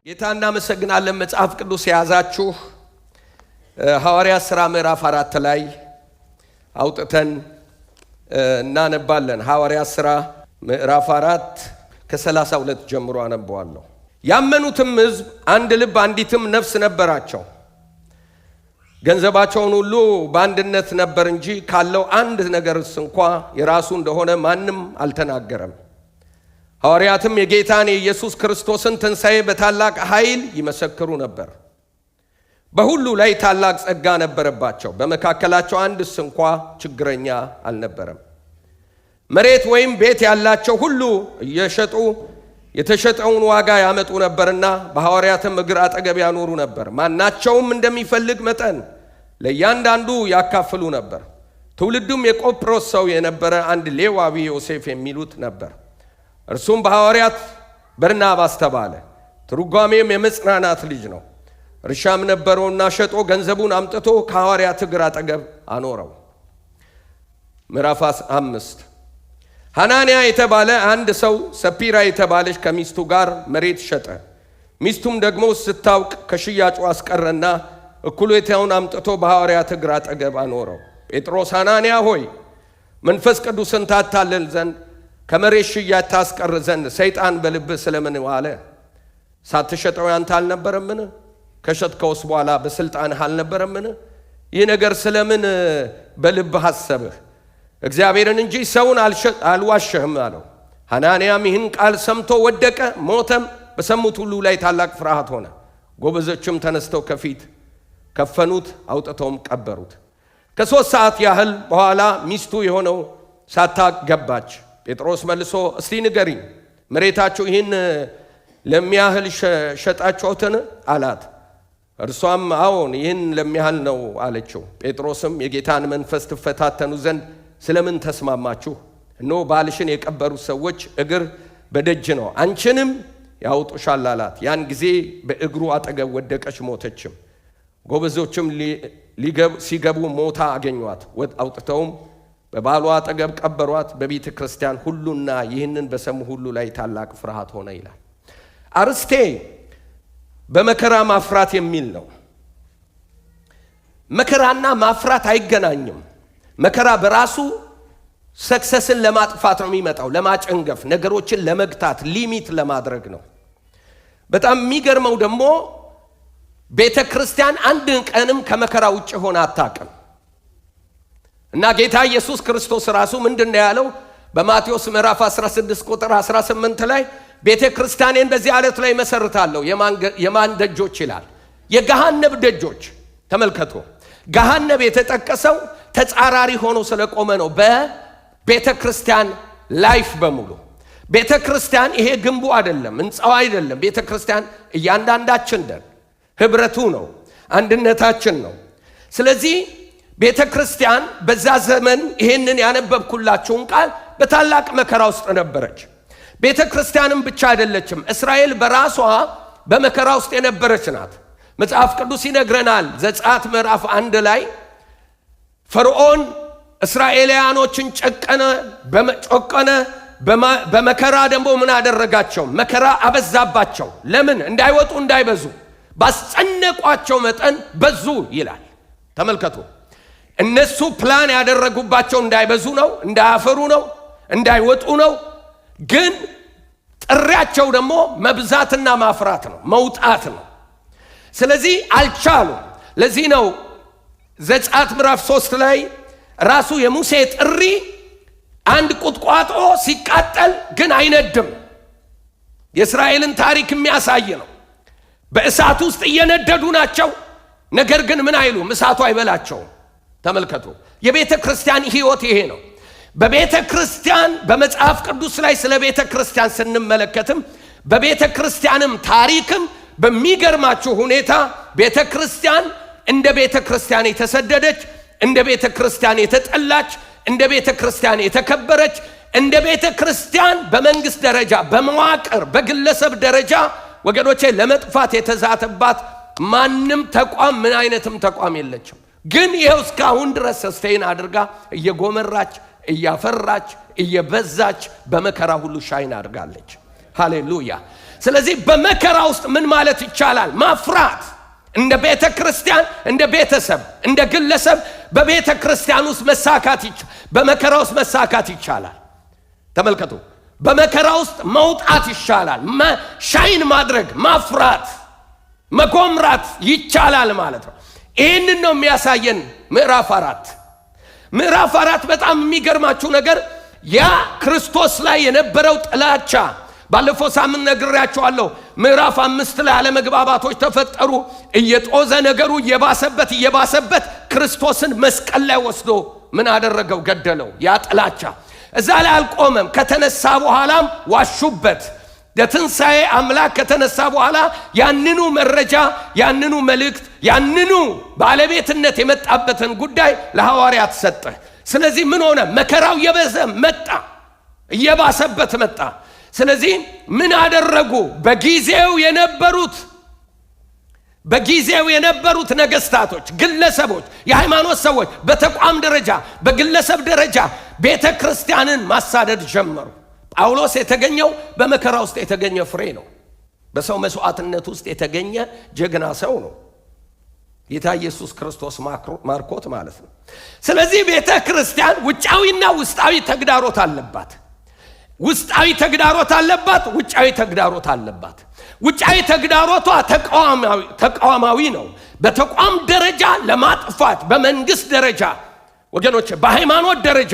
ጌታ እናመሰግናለን። መጽሐፍ ቅዱስ የያዛችሁ ሐዋርያት ሥራ ምዕራፍ 4 ላይ አውጥተን እናነባለን። ሐዋርያት ሥራ ምዕራፍ 4 ከ32 ጀምሮ አነባዋለሁ። ያመኑትም ሕዝብ አንድ ልብ አንዲትም ነፍስ ነበራቸው። ገንዘባቸውን ሁሉ በአንድነት ነበር እንጂ ካለው አንድ ነገርስ እንኳ የራሱ እንደሆነ ማንም አልተናገረም። ሐዋርያትም የጌታን የኢየሱስ ክርስቶስን ትንሣኤ በታላቅ ኃይል ይመሰክሩ ነበር። በሁሉ ላይ ታላቅ ጸጋ ነበረባቸው። በመካከላቸው አንድስ እንኳ ችግረኛ አልነበረም። መሬት ወይም ቤት ያላቸው ሁሉ እየሸጡ የተሸጠውን ዋጋ ያመጡ ነበርና በሐዋርያትም እግር አጠገብ ያኖሩ ነበር። ማናቸውም እንደሚፈልግ መጠን ለእያንዳንዱ ያካፍሉ ነበር። ትውልዱም የቆጵሮስ ሰው የነበረ አንድ ሌዋዊ ዮሴፍ የሚሉት ነበር። እርሱም በሐዋርያት በርናባስ ተባለ። ትርጓሜም የመጽናናት ልጅ ነው። እርሻም ነበረውና ሸጦ ገንዘቡን አምጥቶ ከሐዋርያት እግር አጠገብ አኖረው። ምዕራፍ 5 ሐናንያ የተባለ አንድ ሰው ሰጲራ የተባለች ከሚስቱ ጋር መሬት ሸጠ። ሚስቱም ደግሞ ስታውቅ ከሽያጩ አስቀረና እኩሌታውን አምጥቶ በሐዋርያት እግር አጠገብ አኖረው። ጴጥሮስ ሐናንያ ሆይ መንፈስ ቅዱስን ታታልል ዘንድ ከመሬት ሽያጭ ታስቀር ዘንድ ሰይጣን በልብህ ስለምን ዋለ? ሳትሸጠው ያንተ አልነበረምን? ከሸጥከውስ በኋላ በስልጣንህ አልነበረምን? ይህ ነገር ስለምን በልብህ አሰብህ? እግዚአብሔርን እንጂ ሰውን አልዋሸህም አለው። ሐናንያም ይህን ቃል ሰምቶ ወደቀ፣ ሞተም። በሰሙት ሁሉ ላይ ታላቅ ፍርሃት ሆነ። ጎበዞችም ተነስተው ከፊት ከፈኑት፣ አውጥተውም ቀበሩት። ከ3 ሰዓት ያህል በኋላ ሚስቱ የሆነው ሳታውቅ ገባች። ጴጥሮስ መልሶ እስቲ ንገሪኝ፣ መሬታችሁ ይህን ለሚያህል ሸጣችሁትን አላት። እርሷም አዎን ይህን ለሚያህል ነው አለችው። ጴጥሮስም የጌታን መንፈስ ትፈታተኑ ዘንድ ስለምን ተስማማችሁ? እነሆ ባልሽን የቀበሩት ሰዎች እግር በደጅ ነው፣ አንቺንም ያውጡሻል አላት። ያን ጊዜ በእግሩ አጠገብ ወደቀች፣ ሞተችም። ጎበዞችም ሲገቡ ሞታ አገኟት። አውጥተውም በባሏ አጠገብ ቀበሯት። በቤተ ክርስቲያን ሁሉና ይህንን በሰሙ ሁሉ ላይ ታላቅ ፍርሃት ሆነ ይላል። አርስቴ በመከራ ማፍራት የሚል ነው። መከራና ማፍራት አይገናኝም። መከራ በራሱ ሰክሰስን ለማጥፋት ነው የሚመጣው፣ ለማጨንገፍ፣ ነገሮችን ለመግታት፣ ሊሚት ለማድረግ ነው። በጣም የሚገርመው ደግሞ ቤተ ክርስቲያን አንድ ቀንም ከመከራ ውጭ ሆነ አታውቅም። እና ጌታ ኢየሱስ ክርስቶስ ራሱ ምንድነው ያለው? በማቴዎስ ምዕራፍ 16 ቁጥር 18 ላይ ቤተ ክርስቲያኔን በዚህ ዓለት ላይ መሰርታለሁ። የማን ደጆች ይላል? የገሃነብ ደጆች። ተመልከቱ፣ ገሃነብ የተጠቀሰው ተጻራሪ ሆኖ ስለቆመ ነው በቤተ ክርስቲያን ላይፍ በሙሉ። ቤተ ክርስቲያን ይሄ ግንቡ አይደለም፣ ሕንፃው አይደለም። ቤተ ክርስቲያን እያንዳንዳችን ደን ህብረቱ ነው፣ አንድነታችን ነው። ስለዚህ ቤተ ክርስቲያን በዛ ዘመን ይሄንን ያነበብኩላችሁን ቃል በታላቅ መከራ ውስጥ ነበረች። ቤተ ክርስቲያንም ብቻ አይደለችም፣ እስራኤል በራሷ በመከራ ውስጥ የነበረች ናት። መጽሐፍ ቅዱስ ይነግረናል። ዘጸአት ምዕራፍ 1 ላይ ፈርዖን እስራኤላውያኖችን ጨቆነ። በመከራ ደግሞ ምን አደረጋቸው? መከራ አበዛባቸው። ለምን? እንዳይወጡ እንዳይበዙ፣ ባስጨነቋቸው መጠን በዙ ይላል። ተመልከቱ፣ እነሱ ፕላን ያደረጉባቸው እንዳይበዙ ነው፣ እንዳያፈሩ ነው፣ እንዳይወጡ ነው። ግን ጥሪያቸው ደግሞ መብዛትና ማፍራት ነው፣ መውጣት ነው። ስለዚህ አልቻሉም። ለዚህ ነው ዘጸአት ምዕራፍ 3 ላይ ራሱ የሙሴ ጥሪ አንድ ቁጥቋጦ ሲቃጠል ግን አይነድም፣ የእስራኤልን ታሪክ የሚያሳይ ነው። በእሳት ውስጥ እየነደዱ ናቸው፣ ነገር ግን ምን አይሉም፣ እሳቱ አይበላቸውም። ተመልከቱ፣ የቤተ ክርስቲያን ሕይወት ይሄ ነው። በቤተ ክርስቲያን በመጽሐፍ ቅዱስ ላይ ስለ ቤተ ክርስቲያን ስንመለከትም በቤተ ክርስቲያንም ታሪክም በሚገርማችሁ ሁኔታ ቤተ ክርስቲያን እንደ ቤተ ክርስቲያን የተሰደደች፣ እንደ ቤተ ክርስቲያን የተጠላች፣ እንደ ቤተ ክርስቲያን የተከበረች፣ እንደ ቤተ ክርስቲያን በመንግስት ደረጃ፣ በመዋቅር፣ በግለሰብ ደረጃ ወገኖቼ ለመጥፋት የተዛተባት ማንም ተቋም ምን አይነትም ተቋም የለችም። ግን ይሄው እስካሁን ድረስ ሰስቴን አድርጋ እየጎመራች፣ እያፈራች፣ እየበዛች በመከራ ሁሉ ሻይን አድርጋለች። ሃሌሉያ። ስለዚህ በመከራ ውስጥ ምን ማለት ይቻላል? ማፍራት እንደ ቤተ ክርስቲያን፣ እንደ ቤተሰብ፣ እንደ ግለሰብ በቤተ ክርስቲያን ውስጥ መሳካት በመከራ ውስጥ መሳካት ይቻላል። ተመልከቱ፣ በመከራ ውስጥ መውጣት ይቻላል። ሻይን ማድረግ፣ ማፍራት፣ መጎምራት ይቻላል ማለት ነው። ይህንን ነው የሚያሳየን ምዕራፍ 4። ምዕራፍ 4 በጣም የሚገርማችሁ ነገር ያ ክርስቶስ ላይ የነበረው ጥላቻ ባለፈው ሳምንት ነግሬያችኋለሁ። ምዕራፍ 5 ላይ አለመግባባቶች ተፈጠሩ። እየጦዘ ነገሩ እየባሰበት ክርስቶስን መስቀል ላይ ወስዶ ምን አደረገው? ገደለው። ያ ጥላቻ እዛ ላይ አልቆመም። ከተነሳ በኋላም ዋሹበት። የትንሣኤ አምላክ ከተነሳ በኋላ ያንኑ መረጃ፣ ያንኑ መልእክት፣ ያንኑ ባለቤትነት የመጣበትን ጉዳይ ለሐዋርያት ሰጠ። ስለዚህ ምን ሆነ? መከራው እየባሰበት መጣ። ስለዚህ ምን አደረጉ? በጊዜው የነበሩት ነገስታቶች፣ ግለሰቦች፣ የሃይማኖት ሰዎች በተቋም ደረጃ በግለሰብ ደረጃ ቤተ ክርስቲያንን ማሳደድ ጀመሩ። ጳውሎስ የተገኘው በመከራ ውስጥ የተገኘ ፍሬ ነው። በሰው መስዋዕትነት ውስጥ የተገኘ ጀግና ሰው ነው። ጌታ ኢየሱስ ክርስቶስ ማርኮት ማለት ነው። ስለዚህ ቤተ ክርስቲያን ውጫዊና ውስጣዊ ተግዳሮት አለባት። ውስጣዊ ተግዳሮት አለባት፣ ውጫዊ ተግዳሮት አለባት። ውጫዊ ተግዳሮቷ ተቃዋማዊ ነው። በተቋም ደረጃ ለማጥፋት፣ በመንግስት ደረጃ ወገኖች፣ በሃይማኖት ደረጃ፣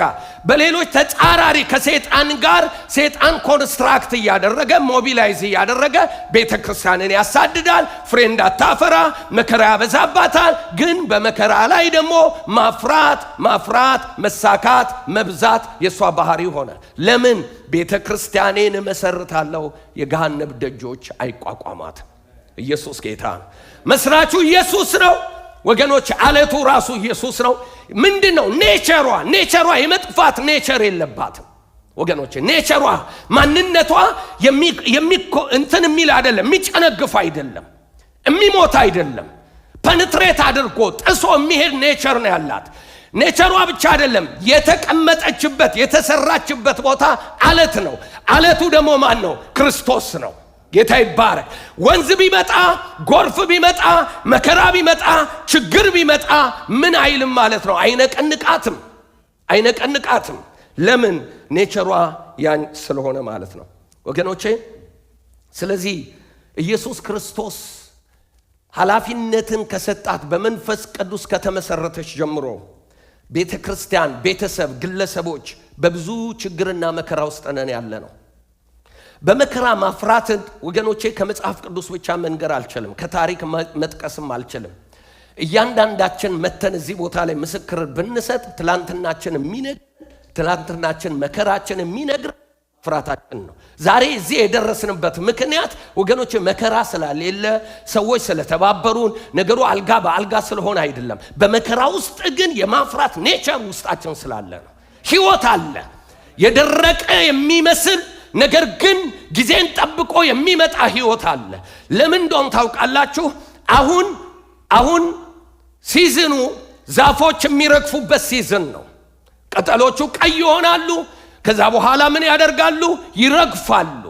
በሌሎች ተጻራሪ ከሰይጣን ጋር ሰይጣን ኮንስትራክት እያደረገ ሞቢላይዝ እያደረገ ቤተክርስቲያንን ያሳድዳል። ፍሬ እንዳታፈራ መከራ ያበዛባታል። ግን በመከራ ላይ ደግሞ ማፍራት፣ መሳካት፣ መብዛት የሷ ባህሪ ሆነ። ለምን? ቤተክርስቲያኔን መሰርታለሁ፣ የገሃነም ደጆች አይቋቋማት። ኢየሱስ ጌታ ነው። መስራቹ ኢየሱስ ነው ወገኖች። አለቱ ራሱ ኢየሱስ ነው። ምንድነው ኔቸሯ? የመጥፋት ኔቸር የለባትም ወገኖች። ኔቸሯ ማንነቷ እንትን የሚል አይደለም፣ የሚጨነግፍ አይደለም፣ የሚሞት አይደለም። ፐንትሬት አድርጎ ጥሶ የሚሄድ ኔቸር ነው ያላት። ኔቸሯ ብቻ አይደለም፣ የተቀመጠችበት የተሰራችበት ቦታ አለት ነው። አለቱ ደግሞ ማን ነው? ክርስቶስ ነው። ጌታ ይባረክ። ወንዝ ቢመጣ፣ ጎርፍ ቢመጣ፣ መከራ ቢመጣ፣ ችግር ቢመጣ ምን አይልም ማለት ነው። አይነቀንቃትም። ለምን? ኔቸሯ ያን ስለሆነ ማለት ነው ወገኖቼ። ስለዚህ ኢየሱስ ክርስቶስ ኃላፊነትን ከሰጣት በመንፈስ ቅዱስ ከተመሰረተች ጀምሮ ቤተ ክርስቲያን፣ ቤተሰብ፣ ግለሰቦች በብዙ ችግርና መከራ ውስጥ ነን ያለ ነው። በመከራ ማፍራትን ወገኖቼ ከመጽሐፍ ቅዱስ ብቻ መንገር አልችልም፣ ከታሪክ መጥቀስም አልችልም። እያንዳንዳችን መተን እዚህ ቦታ ላይ ምስክር ብንሰጥ ትላንትናችን መከራችን የሚነግር ፍራታችን ነው። ዛሬ እዚህ የደረስንበት ምክንያት ወገኖቼ መከራ ስላሌለ፣ ሰዎች ስለተባበሩን፣ ነገሩ አልጋ በአልጋ ስለሆነ አይደለም። በመከራ ውስጥ ግን የማፍራት ኔቸር ውስጣችን ስላለ ነው። ሕይወት አለ፣ የደረቀ የሚመስል ነገር ግን ጊዜን ጠብቆ የሚመጣ ሕይወት አለ። ለምን እንደሆነ ታውቃላችሁ? አሁን ሲዝኑ ዛፎች የሚረግፉበት ሲዝን ነው። ቅጠሎቹ ቀይ ይሆናሉ። ከዛ በኋላ ምን ያደርጋሉ? ይረግፋሉ።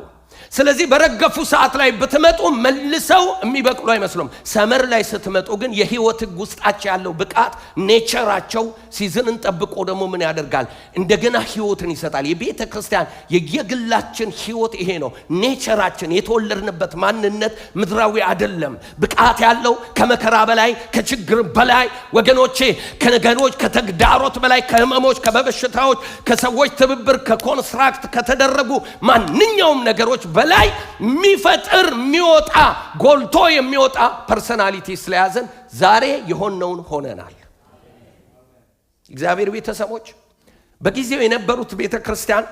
ስለዚህ በረገፉ ሰዓት ላይ ብትመጡ መልሰው የሚበቅሉ አይመስሉም። ሰመር ላይ ስትመጡ ግን የህይወት ውስጣቸው ያለው ብቃት ኔቸራቸው ሲዝንን ጠብቆ ደግሞ ምን ያደርጋል? እንደገና ህይወትን ይሰጣል። የቤተ ክርስቲያን የግላችን ህይወት ይሄ ነው። ኔቸራችን የተወለድንበት ማንነት ምድራዊ አይደለም። ብቃት ያለው ከመከራ በላይ ከችግር በላይ ወገኖቼ፣ ከነገሮች ከተግዳሮት በላይ ከህመሞች፣ ከበሽታዎች፣ ከሰዎች ትብብር፣ ከኮንስትራክት ከተደረጉ ማንኛውም ነገሮች በላይ የሚፈጥር የሚወጣ ጎልቶ የሚወጣ ፐርሰናሊቲ ስለያዘን ዛሬ የሆነውን ሆነናል። እግዚአብሔር ቤተሰቦች፣ በጊዜው የነበሩት ቤተ ክርስቲያን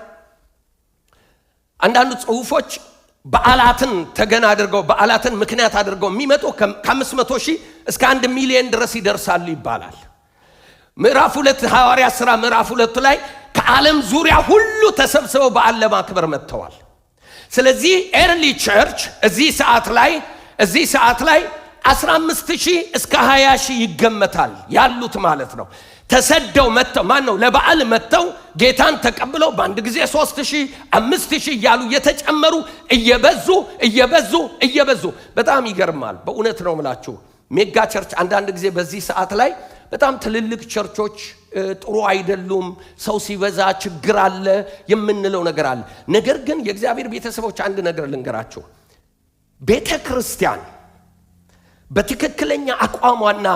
አንዳንድ ጽሑፎች በዓላትን ተገና አድርገው በዓላትን ምክንያት አድርገው የሚመጡ ከ500,000 እስከ 1 ሚሊዮን ድረስ ይደርሳሉ ይባላል። ምዕራፍ 2 ሐዋርያ ሥራ ምዕራፍ 2 ላይ ከዓለም ዙሪያ ሁሉ ተሰብስበው በዓል ለማክበር መጥተዋል። ስለዚህ ኤርሊ ቸርች እዚህ ሰዓት ላይ 15,000 እስከ 20,000 ይገመታል ያሉት ማለት ነው። ተሰደው መተው ማነው ለበዓል መተው ጌታን ተቀብለው በአንድ ጊዜ 3000 5000 እያሉ እየተጨመሩ እየበዙ በጣም ይገርማል። በእውነት ነው የምላችሁ ሜጋ ቸርች አንዳንድ ጊዜ በዚህ ሰዓት ላይ በጣም ትልልቅ ቸርቾች ጥሩ አይደሉም፣ ሰው ሲበዛ ችግር አለ የምንለው ነገር አለ። ነገር ግን የእግዚአብሔር ቤተሰቦች አንድ ነገር ልንገራችሁ፣ ቤተክርስቲያን በትክክለኛ አቋሟና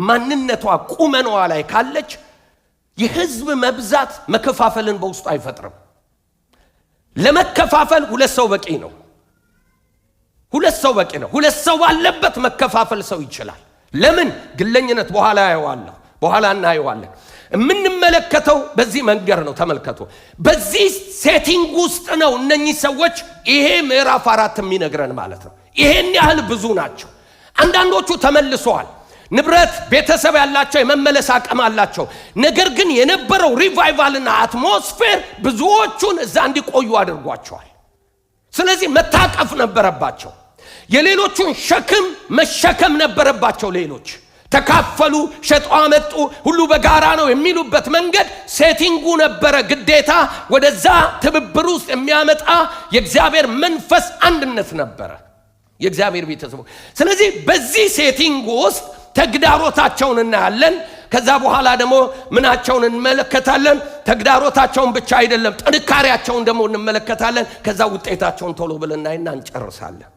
ማንነቷ ቁመናዋ ላይ ካለች የህዝብ መብዛት መከፋፈልን በውስጡ አይፈጥርም። ለመከፋፈል ሁለት ሰው በቂ ነው። ሁለት ሰው ባለበት መከፋፈል ሰው ይችላል። ለምን? ግለኝነት በኋላ እናየዋለን። የምንመለከተው በዚህ መንገድ ነው። ተመልከቱ፣ በዚህ ሴቲንግ ውስጥ ነው እነኚህ ሰዎች ይሄ ምዕራፍ 4 የሚነግረን ማለት ነው። ይሄን ያህል ብዙ ናቸው። አንዳንዶቹ ተመልሰዋል። ንብረት ቤተሰብ ያላቸው የመመለስ አቅም አላቸው። ነገር ግን የነበረው ሪቫይቫልና አትሞስፌር ብዙዎቹን እዛ እንዲቆዩ አድርጓቸዋል። ስለዚህ መታቀፍ ነበረባቸው። የሌሎቹን ሸክም መሸከም ነበረባቸው። ሌሎች ተካፈሉ፣ ሸጠው አመጡ፣ ሁሉ በጋራ ነው የሚሉበት መንገድ ሴቲንጉ ነበረ። ግዴታ ወደዛ ትብብር ውስጥ የሚያመጣ የእግዚአብሔር መንፈስ አንድነት ነበረ የእግዚአብሔር ቤተሰቦች። ስለዚህ በዚህ ሴቲንግ ውስጥ ተግዳሮታቸውን እናያለን። ከዛ በኋላ ደግሞ ምናቸውን እንመለከታለን። ተግዳሮታቸውን ብቻ አይደለም ጥንካሬያቸውን ደግሞ እንመለከታለን። ከዛ ውጤታቸውን ቶሎ ብለን እናይና እንጨርሳለን።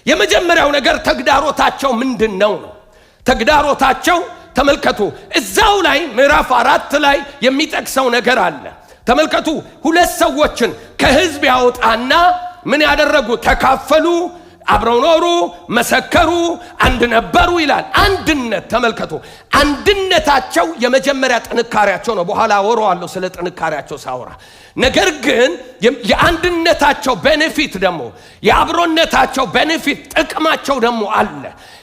የመጀመሪያው ነገር ተግዳሮታቸው ምንድነው ነው? ተግዳሮታቸው ተመልከቱ። እዛው ላይ ምዕራፍ 4 ላይ የሚጠቅሰው ነገር አለ። ተመልከቱ፣ ሁለት ሰዎችን ከህዝብ ያወጣና ምን ያደረጉ? ተካፈሉ፣ አብረው ኖሩ፣ መሰከሩ፣ አንድ ነበሩ ይላል። አንድነት ተመልከቱ። አንድነታቸው የመጀመሪያ ጥንካሬያቸው ነው። በኋላ አወራዋለሁ ስለ ጥንካሬያቸው ሳወራ። ነገር ግን የአንድነታቸው ቤኔፊት ደግሞ የአብሮነታቸው ቤኔፊት ጥቅማቸው ደግሞ አለ።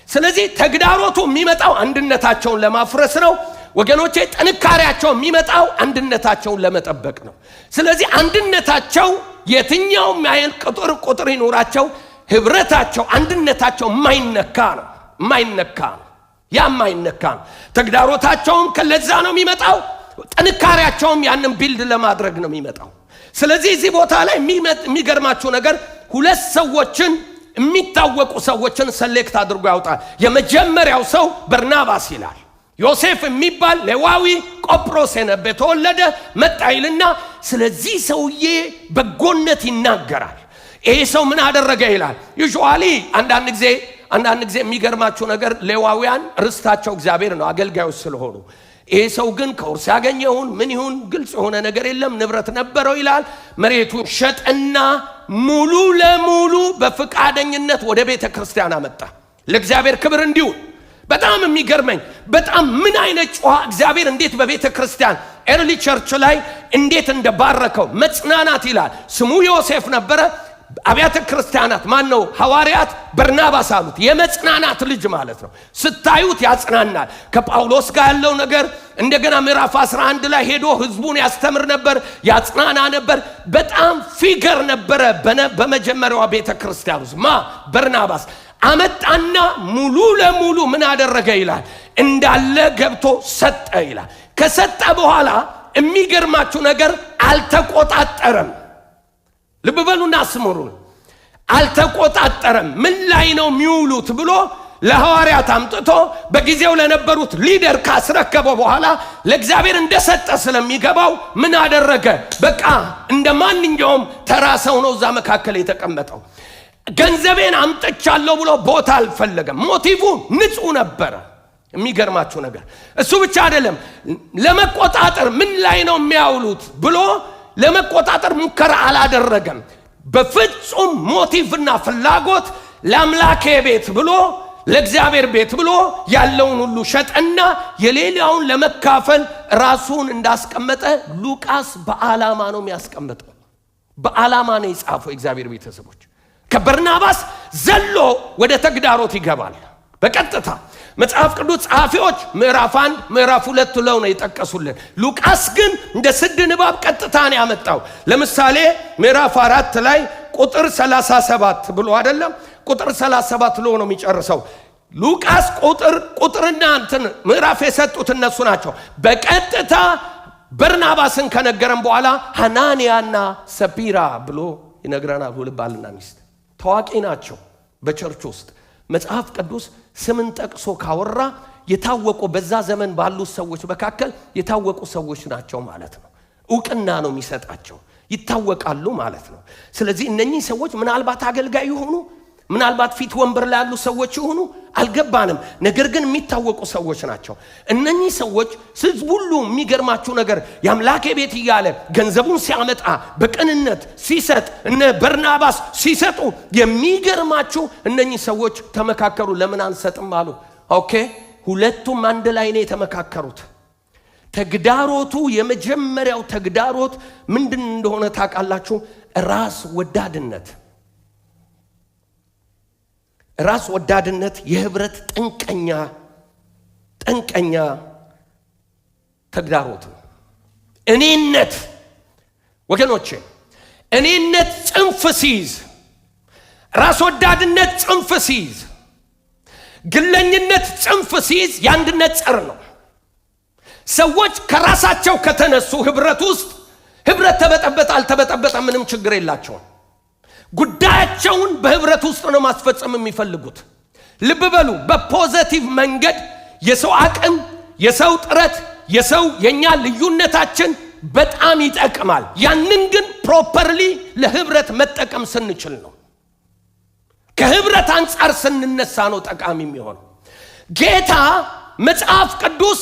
ስለዚህ ተግዳሮቱ የሚመጣው አንድነታቸውን ለማፍረስ ነው ወገኖቼ። ጥንካሬያቸው የሚመጣው አንድነታቸውን ለመጠበቅ ነው። ስለዚህ አንድነታቸው የትኛውም ያህል ቁጥር ይኖራቸው ህብረታቸው አንድነታቸው የማይነካ ነው። ተግዳሮታቸውም ከለዛ ነው የሚመጣው። ጥንካሬያቸውም ያንን ቢልድ ለማድረግ ነው የሚመጣው። ስለዚህ እዚህ ቦታ ላይ የሚገርማችሁ ነገር ሁለት ሰዎችን የሚታወቁ ሰዎችን ሰሌክት አድርጎ ያውጣል። የመጀመሪያው ሰው በርናባስ ይላል። ዮሴፍ የሚባል ሌዋዊ ቆጵሮስ የተወለደ መጣ ይልና ስለዚህ ሰውዬ በጎነት ይናገራል። ይሄ ሰው ምን አደረገ ይላል። ዩዥዋሊ አንዳንድ ጊዜ የሚገርማችሁ ነገር ሌዋውያን ርስታቸው እግዚአብሔር ነው፣ አገልጋዮች ስለሆኑ። ይሄ ሰው ግን ከውርስ ያገኘውን ምን ይሁን ግልጽ የሆነ ነገር የለም። ንብረት ነበረው ይላል። መሬቱን ሸጠና ሙሉ ለሙሉ በፍቃደኝነት ወደ ቤተ ክርስቲያን አመጣ፣ ለእግዚአብሔር ክብር እንዲውል። በጣም የሚገርመኝ በጣም ምን አይነት ጨዋ እግዚአብሔር እንዴት በቤተ ክርስቲያን ኤርሊ ቸርች ላይ እንዴት እንደባረከው መጽናናት ይላል። ስሙ ዮሴፍ ነበረ። አብያተ ክርስቲያናት ማነው? ሐዋርያት በርናባስ አሉት። የመጽናናት ልጅ ማለት ነው። ስታዩት ያጽናናል። ከጳውሎስ ጋር ያለው ነገር እንደገና ምዕራፍ 11 ላይ ሄዶ ህዝቡን ያስተምር ነበር፣ ያጽናና ነበር። በጣም ፊገር ነበረ በመጀመሪያዋ ቤተ ክርስቲያን ውስጥ በርናባስ አመጣና ሙሉ ለሙሉ ምን አደረገ ይላል? እንዳለ ገብቶ ሰጠ ይላል። ከሰጠ በኋላ የሚገርማችሁ ነገር አልተቆጣጠረም። ልብ በሉና አስምሩ። አልተቆጣጠረም። ምን ላይ ነው የሚውሉት ብሎ ለሐዋርያት አምጥቶ በጊዜው ለነበሩት ሊደር ካስረከበ በኋላ ለእግዚአብሔር እንደሰጠ ስለሚገባው ምን አደረገ? በቃ እንደማንኛውም ተራ ሰው ነው እዛ መካከል የተቀመጠው። ገንዘቤን አምጥቻለሁ ብሎ ቦታ አልፈለገም። ሞቲቭ ንጹህ ነበረ። የሚገርማችሁ ነገር እሱ ብቻ አይደለም። ለመቆጣጠር ምን ላይ ነው የሚያውሉት ብሎ ለመቆጣጠር ሙከራ አላደረገም። በፍጹም ሞቲቭና ፍላጎት ለአምላኬ ቤት ብሎ ለእግዚአብሔር ቤት ብሎ ያለውን ሁሉ ሸጠና የሌላውን ለመካፈል ራሱን እንዳስቀመጠ ሉቃስ በዓላማ ነው የሚያስቀምጠው። በዓላማ ነው የጻፈው። እግዚአብሔር ቤተሰቦች ከበርናባስ ዘሎ ወደ ተግዳሮት ይገባል በቀጥታ። መጽሐፍ ቅዱስ ጸሐፊዎች ምዕራፍ 1 ምዕራፍ 2 ለው ነው የጠቀሱልን። ሉቃስ ግን እንደ ስድ ንባብ ቀጥታ ነው ያመጣው። ለምሳሌ ምዕራፍ 4 ላይ ቁጥር 37 ብሎ አይደለም፣ ቁጥር 37 ለው ነው የሚጨርሰው። ሉቃስ ቁጥርና እንትን ምዕራፍ የሰጡት እነሱ ናቸው። በቀጥታ በርናባስን ከነገረን በኋላ ሐናንያና ሰጲራ ብሎ ይነግረናል። ሁለት ባልና ሚስት ታዋቂ ናቸው በቸርች ውስጥ። መጽሐፍ ቅዱስ ስምን ጠቅሶ ካወራ የታወቁ በዛ ዘመን ባሉ ሰዎች መካከል የታወቁ ሰዎች ናቸው ማለት ነው። ዕውቅና ነው የሚሰጣቸው፣ ይታወቃሉ ማለት ነው። ስለዚህ እነኚህ ሰዎች ምናልባት አገልጋይ ይሆኑ፣ ምናልባት ፊት ወንበር ላይ ያሉ ሰዎች ይሆኑ አልገባንም። ነገር ግን የሚታወቁ ሰዎች ናቸው። እነኚህ ሰዎች ሕዝብ ሁሉ የሚገርማችሁ ነገር የአምላኬ ቤት እያለ ገንዘቡን ሲያመጣ በቅንነት ሲሰጥ እነ በርናባስ ሲሰጡ የሚገርማችሁ እነኚህ ሰዎች ተመካከሩ። ለምን አንሰጥም አሉ። ኦኬ ሁለቱም አንድ ላይ ነው የተመካከሩት። ተግዳሮቱ የመጀመሪያው ተግዳሮት ምንድን እንደሆነ ታውቃላችሁ? ራስ ወዳድነት። ራስ ወዳድነት የህብረት ጠንቀኛ ተግዳሮት ነው። እኔነት ወገኖቼ፣ እኔነት ጽንፍ ሲይዝ፣ ራስ ወዳድነት ጽንፍ ሲይዝ፣ ግለኝነት ጽንፍ ሲይዝ የአንድነት ጸር ነው። ሰዎች ከራሳቸው ከተነሱ ህብረት ውስጥ ህብረት ተበጠበጠ አልተበጠበጠ ምንም ችግር የላቸውም። ጉዳያቸውን በህብረት ውስጥ ነው ማስፈጸም የሚፈልጉት። ልብ በሉ፣ በፖዚቲቭ መንገድ የሰው አቅም፣ የሰው ጥረት፣ የኛ ልዩነታችን በጣም ይጠቅማል። ያንን ግን ፕሮፐርሊ ለህብረት መጠቀም ስንችል ነው። ከህብረት አንጻር ስንነሳ ነው ጠቃሚ የሚሆነው። ጌታ መጽሐፍ ቅዱስ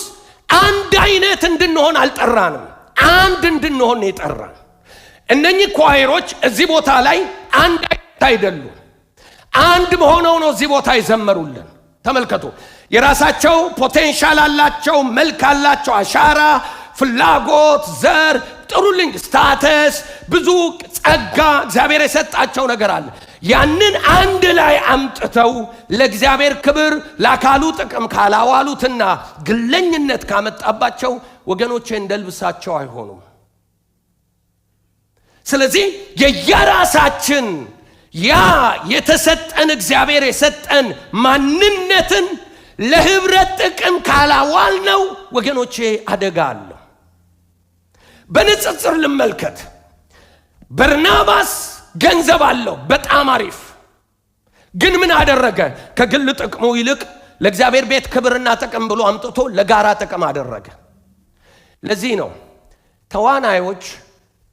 አንድ አይነት እንድንሆን አልጠራንም፣ አንድ እንድንሆን ነው የጠራን። እነኚህ ኳይሮች እዚህ ቦታ ላይ አንድ አይነት አይደሉም። አንድ ሆነው ነው እዚህ ቦታ ይዘመሩልን። ተመልከቱ፣ የራሳቸው ፖቴንሻል አላቸው፣ መልክ አላቸው፣ አሻራ፣ ፍላጎት፣ ዘር፣ ጥሩልኝ ስታተስ፣ ብዙ ጸጋ እግዚአብሔር የሰጣቸው ነገር አለ። ያንን አንድ ላይ አምጥተው ለእግዚአብሔር ክብር ለአካሉ ጥቅም ካላዋሉትና ግለኝነት ካመጣባቸው ወገኖቼ እንደልብሳቸው አይሆኑም። ስለዚህ የየራሳችን ያ የተሰጠን እግዚአብሔር የሰጠን ማንነትን ለህብረት ጥቅም ካላዋል ነው ወገኖቼ አደጋ አለው። በንጽጽር ልመልከት። በርናባስ ገንዘብ አለው፣ በጣም አሪፍ። ግን ምን አደረገ? ከግል ጥቅሙ ይልቅ ለእግዚአብሔር ቤት ክብርና ጥቅም ብሎ አምጥቶ ለጋራ ጥቅም አደረገ። ለዚህ ነው ተዋናዮች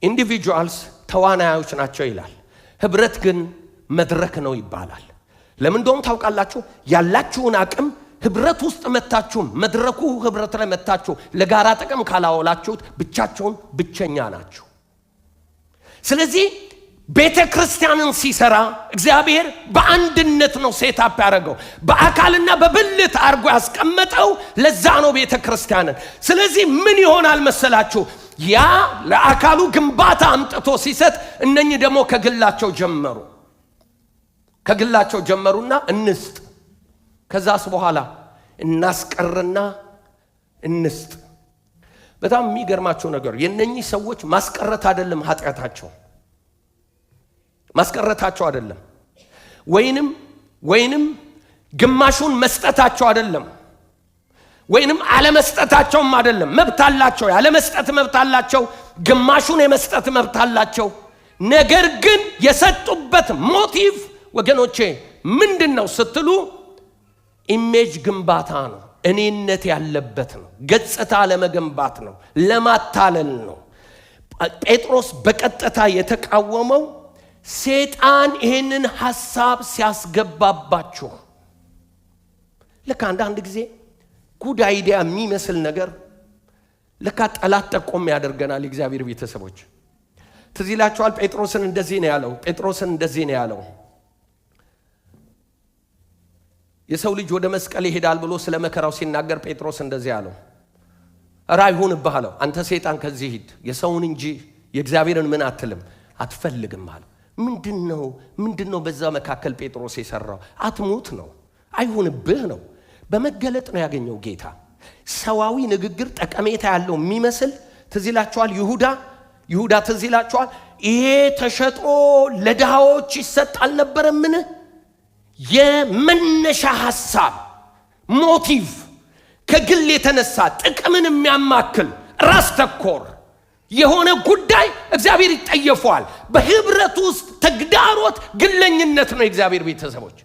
ኢንዲቪጁዋልስ ተዋናዮች ናቸው ይላል። ህብረት ግን መድረክ ነው ይባላል። ለምን እንደሆነ ታውቃላችሁ? ያላችሁን አቅም ህብረት ውስጥ መታችሁ፣ መድረኩ ህብረት ላይ መታችሁ ለጋራ ጥቅም ካላወላችሁት ብቻችሁን ብቸኛ ናችሁ። ስለዚህ ቤተ ክርስቲያንን ሲሰራ እግዚአብሔር በአንድነት ነው ሴታፕ ያደረገው፣ በአካልና በብልት አድርጎ ያስቀመጠው። ለዛ ነው ቤተ ክርስቲያንን። ስለዚህ ምን ይሆናል መሰላችሁ? ያ ለአካሉ ግንባታ አምጥቶ ሲሰጥ እነኚህ ደግሞ ከግላቸው ጀመሩና እንስጥ፣ ከዛስ በኋላ እናስቀርና እንስጥ። በጣም የሚገርማቸው ነገር የእነኚህ ሰዎች ማስቀረት አይደለም ኃጢአታቸው፣ ማስቀረታቸው አይደለም፣ ወይንም ግማሹን መስጠታቸው አይደለም፣ ወይንም አለመስጠታቸውም አይደለም። መብት አላቸው፣ ያለመስጠት መብት አላቸው፣ ግማሹን የመስጠት መብት አላቸው። ነገር ግን የሰጡበት ሞቲቭ ወገኖቼ ምንድነው ስትሉ ኢሜጅ ግንባታ ነው፣ እኔነት ያለበት ነው፣ ገጽታ ለመገንባት ነው፣ ለማታለል ነው። ጴጥሮስ በቀጥታ የተቃወመው ሰይጣን ይሄንን ሐሳብ ሲያስገባባችሁ። ለካ አንዳንድ ጊዜ ጉድ አይዲያ የሚመስል ነገር ለካ ጠላት ጠቆም ያደርገናል። እግዚአብሔር ቤተሰቦች ትዝ ይላችኋል፣ ጴጥሮስን እንደዚህ ነው ያለው። የሰው ልጅ ወደ መስቀል ይሄዳል ብሎ ስለ መከራው ሲናገር ጴጥሮስ እንደዚህ አለው፣ ኧረ አይሁንብህ አለው። አንተ ሰይጣን ከዚህ ሂድ፣ የሰውን እንጂ የእግዚአብሔርን ምን አትፈልግም አለው። ምንድነው በዛ መካከል ጴጥሮስ የሰራው? አትሙት ነው፣ አይሁንብህ ነው። በመገለጥ ነው ያገኘው ጌታ። ሰዋዊ ንግግር ጠቀሜታ ያለው የሚመስል ትዝ ይላችኋል፣ ይሁዳ ትዝ ይላችኋል። ይሄ ተሸጦ ለድሃዎች ይሰጥ አልነበረምን? የመነሻ ሐሳብ ሞቲቭ ከግል የተነሳ ጥቅምን የሚያማክል ራስ ተኮር የሆነ ጉዳይ እግዚአብሔር ይጠየፈዋል። በህብረት ውስጥ ተግዳሮት ግለኝነት ነው። የእግዚአብሔር ቤተሰቦች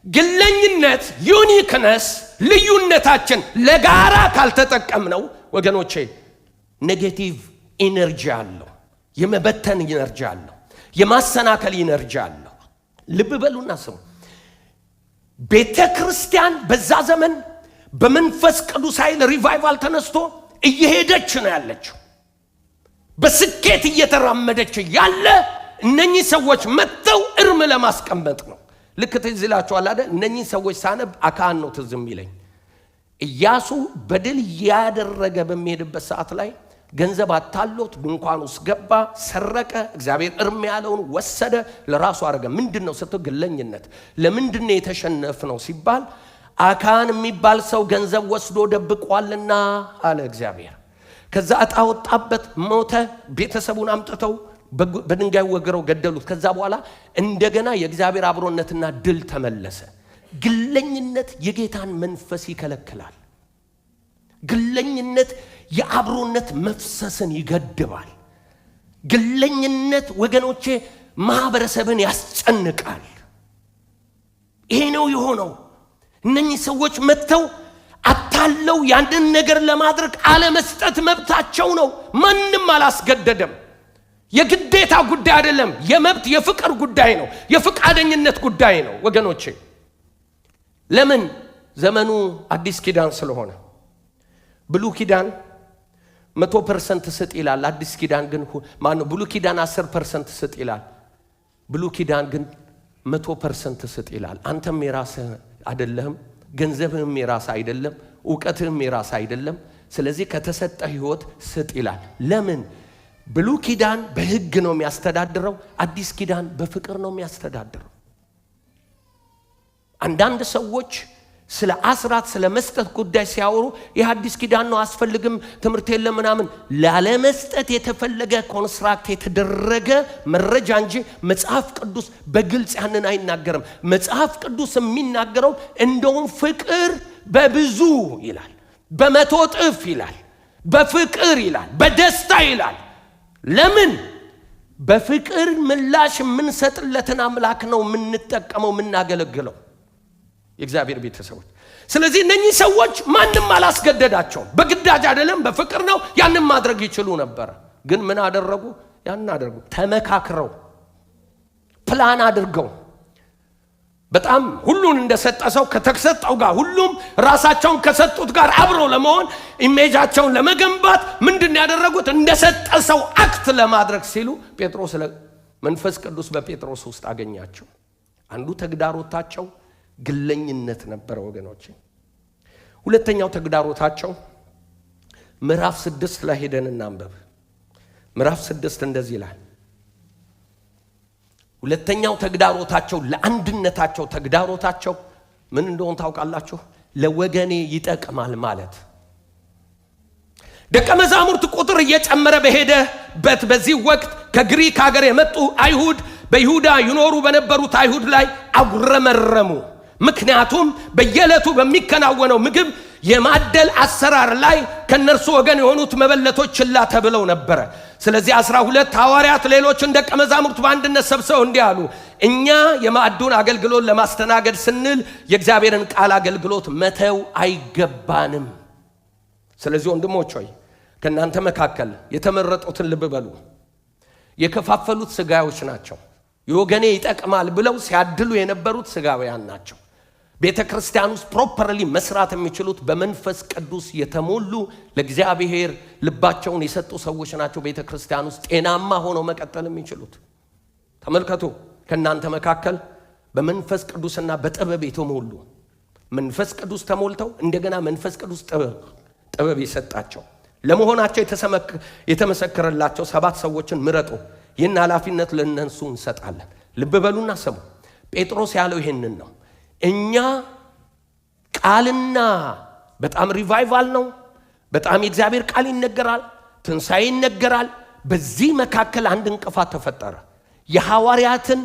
ግለኝነት ዩኒክነስ ልዩነታችን ለጋራ ካልተጠቀምነው ወገኖቼ ኔጌቲቭ ኢነርጂ አለው፣ የመበተን ኢነርጂ አለው፣ የማሰናከል ኢነርጂ አለው። ልብ በሉና ስሙ። ቤተ ክርስቲያን በዛ ዘመን በመንፈስ ቅዱስ ኃይል ሪቫይቫል ተነስቶ እየሄደች ነው ያለችው። በስኬት እየተራመደች ያለ እነኚህ ሰዎች መጥተው እርም ለማስቀመጥ ነው። ልክ ትዝ ይላችኋል አይደል? እነኚህ ሰዎች ሳነብ አካን ነው ትዝ የሚለኝ። ኢያሱ በድል ያደረገ በሚሄድበት ሰዓት ላይ ገንዘብ አታሎት ድንኳን ውስጥ ገባ፣ ሰረቀ፣ እግዚአብሔር እርም ያለውን ወሰደ፣ ለራሱ አረገ። ምንድነው ስትል ግለኝነት። ለምንድነው የተሸነፍነው ሲባል አካን የሚባል ሰው ገንዘብ ወስዶ ደብቋልና አለ እግዚአብሔር። ከዛ ዕጣ ወጣበት፣ ሞተ። ቤተሰቡን አምጥተው በድንጋይ ወግረው ገደሉት። ከዛ በኋላ እንደገና የእግዚአብሔር አብሮነትና ድል ተመለሰ። ግለኝነት የጌታን መንፈስ ይከለክላል። ግለኝነት የአብሮነት መፍሰስን ይገድባል። ግለኝነት ወገኖቼ ማህበረሰብን ያስጨንቃል። ይሄ ነው የሆነው። እነኚህ ሰዎች መጥተው አታለው ያንድን ነገር ለማድረግ አለመስጠት መብታቸው ነው። ማንም አላስገደደም። የግዴታ ጉዳይ አይደለም። የመብት የፍቅር ጉዳይ ነው። የፍቃደኝነት ጉዳይ ነው ወገኖቼ። ለምን? ዘመኑ አዲስ ኪዳን ስለሆነ። ብሉይ ኪዳን 100% ስጥ ይላል። አዲስ ኪዳን ግን ማነው? ብሉይ ኪዳን 10% ስጥ ይላል። ብሉይ ኪዳን ግን 100% ስጥ ይላል። አንተም የራስህ አይደለም፣ ገንዘብህም የራስህ አይደለም፣ ዕውቀትህም የራስህ አይደለም። ስለዚህ ከተሰጠ ህይወት ስጥ ይላል። ለምን? ብሉይ ኪዳን በህግ ነው የሚያስተዳድረው፣ አዲስ ኪዳን በፍቅር ነው የሚያስተዳድረው። አንዳንድ ሰዎች ስለ አስራት ስለ መስጠት ጉዳይ ሲያወሩ ይህ አዲስ ኪዳን ነው አስፈልግም ትምህርት የለም ምናምን ላለ መስጠት የተፈለገ ኮንስትራክት የተደረገ መረጃ እንጂ መጽሐፍ ቅዱስ በግልጽ ያንን አይናገርም። መጽሐፍ ቅዱስ የሚናገረው እንደውም ፍቅር በብዙ ይላል፣ በመቶ እጥፍ ይላል፣ በፍቅር ይላል፣ በደስታ ይላል። ለምን? በፍቅር ምላሽ የምንሰጥለትን አምላክ ነው የምንጠቀመው የምናገለግለው የእግዚአብሔር ቤተሰቦች። ስለዚህ እነኚህ ሰዎች ማንም አላስገደዳቸውም። በግዳጅ አይደለም፣ በፍቅር ነው። ያንን ማድረግ ይችሉ ነበር። ግን ምን አደረጉ? ያንን አደረጉ ተመካክረው፣ ፕላን አድርገው። በጣም ሁሉን እንደሰጠ ሰው ከተሰጠው ጋር ሁሉም ራሳቸውን ከሰጡት ጋር አብረው ለመሆን ኢሜጃቸውን ለመገንባት ምንድን ያደረጉት? እንደሰጠ ሰው አክት ለማድረግ ሲሉ ጴጥሮስ መንፈስ ቅዱስ በጴጥሮስ ውስጥ አገኛቸው። አንዱ ተግዳሮታቸው ግለኝነት ነበር ወገኖቼ። ሁለተኛው ተግዳሮታቸው ምዕራፍ 6 ላይ ሄደን እናንብብ። ምዕራፍ 6 እንደዚህ ይላል። ሁለተኛው ተግዳሮታቸው ለአንድነታቸው ተግዳሮታቸው ምን እንደሆነ ታውቃላችሁ? ለወገኔ ይጠቅማል ማለት። ደቀ መዛሙርት ቁጥር እየጨመረ በሄደበት በዚህ ወቅት ከግሪክ ሀገር የመጡ አይሁድ በይሁዳ ይኖሩ በነበሩት አይሁድ ላይ አጉረመረሙ። ምክንያቱም በየዕለቱ በሚከናወነው ምግብ የማደል አሰራር ላይ ከነርሱ ወገን የሆኑት መበለቶች ችላ ተብለው ነበር። ስለዚህ 12 ሐዋርያት ሌሎችን ደቀ መዛሙርት በአንድነት ሰብስበው እንዲህ አሉ፣ እኛ የማዕዱን አገልግሎት ለማስተናገድ ስንል የእግዚአብሔርን ቃል አገልግሎት መተው አይገባንም። ስለዚህ ወንድሞች ሆይ ከእናንተ መካከል የተመረጡትን ልብ በሉ። የከፋፈሉት ስጋዮች ናቸው። የወገኔ ይጠቅማል ብለው ሲያድሉ የነበሩት ስጋውያን ናቸው። ቤተ ክርስቲያን ውስጥ ፕሮፐርሊ መስራት የሚችሉት በመንፈስ ቅዱስ የተሞሉ ለእግዚአብሔር ልባቸውን የሰጡ ሰዎች ናቸው። ቤተ ክርስቲያን ውስጥ ጤናማ ሆነው መቀጠል የሚችሉት። ተመልከቱ፣ ከእናንተ መካከል በመንፈስ ቅዱስና በጥበብ የተሞሉ መንፈስ ቅዱስ ተሞልተው እንደገና መንፈስ ቅዱስ ጥበብ የሰጣቸው ለመሆናቸው የተመሰከረላቸው 7 ሰዎችን ምረጡ። ይህን ኃላፊነት ለእነሱ እንሰጣለን። ልብ በሉና ስሙ። ጴጥሮስ ያለው ይሄንን ነው። እኛ ቃልና በጣም ሪቫይቫል ነው። በጣም የእግዚአብሔር ቃል ይነገራል፣ ትንሣኤ ይነገራል። በዚህ መካከል አንድ እንቅፋት ተፈጠረ። የሐዋርያትን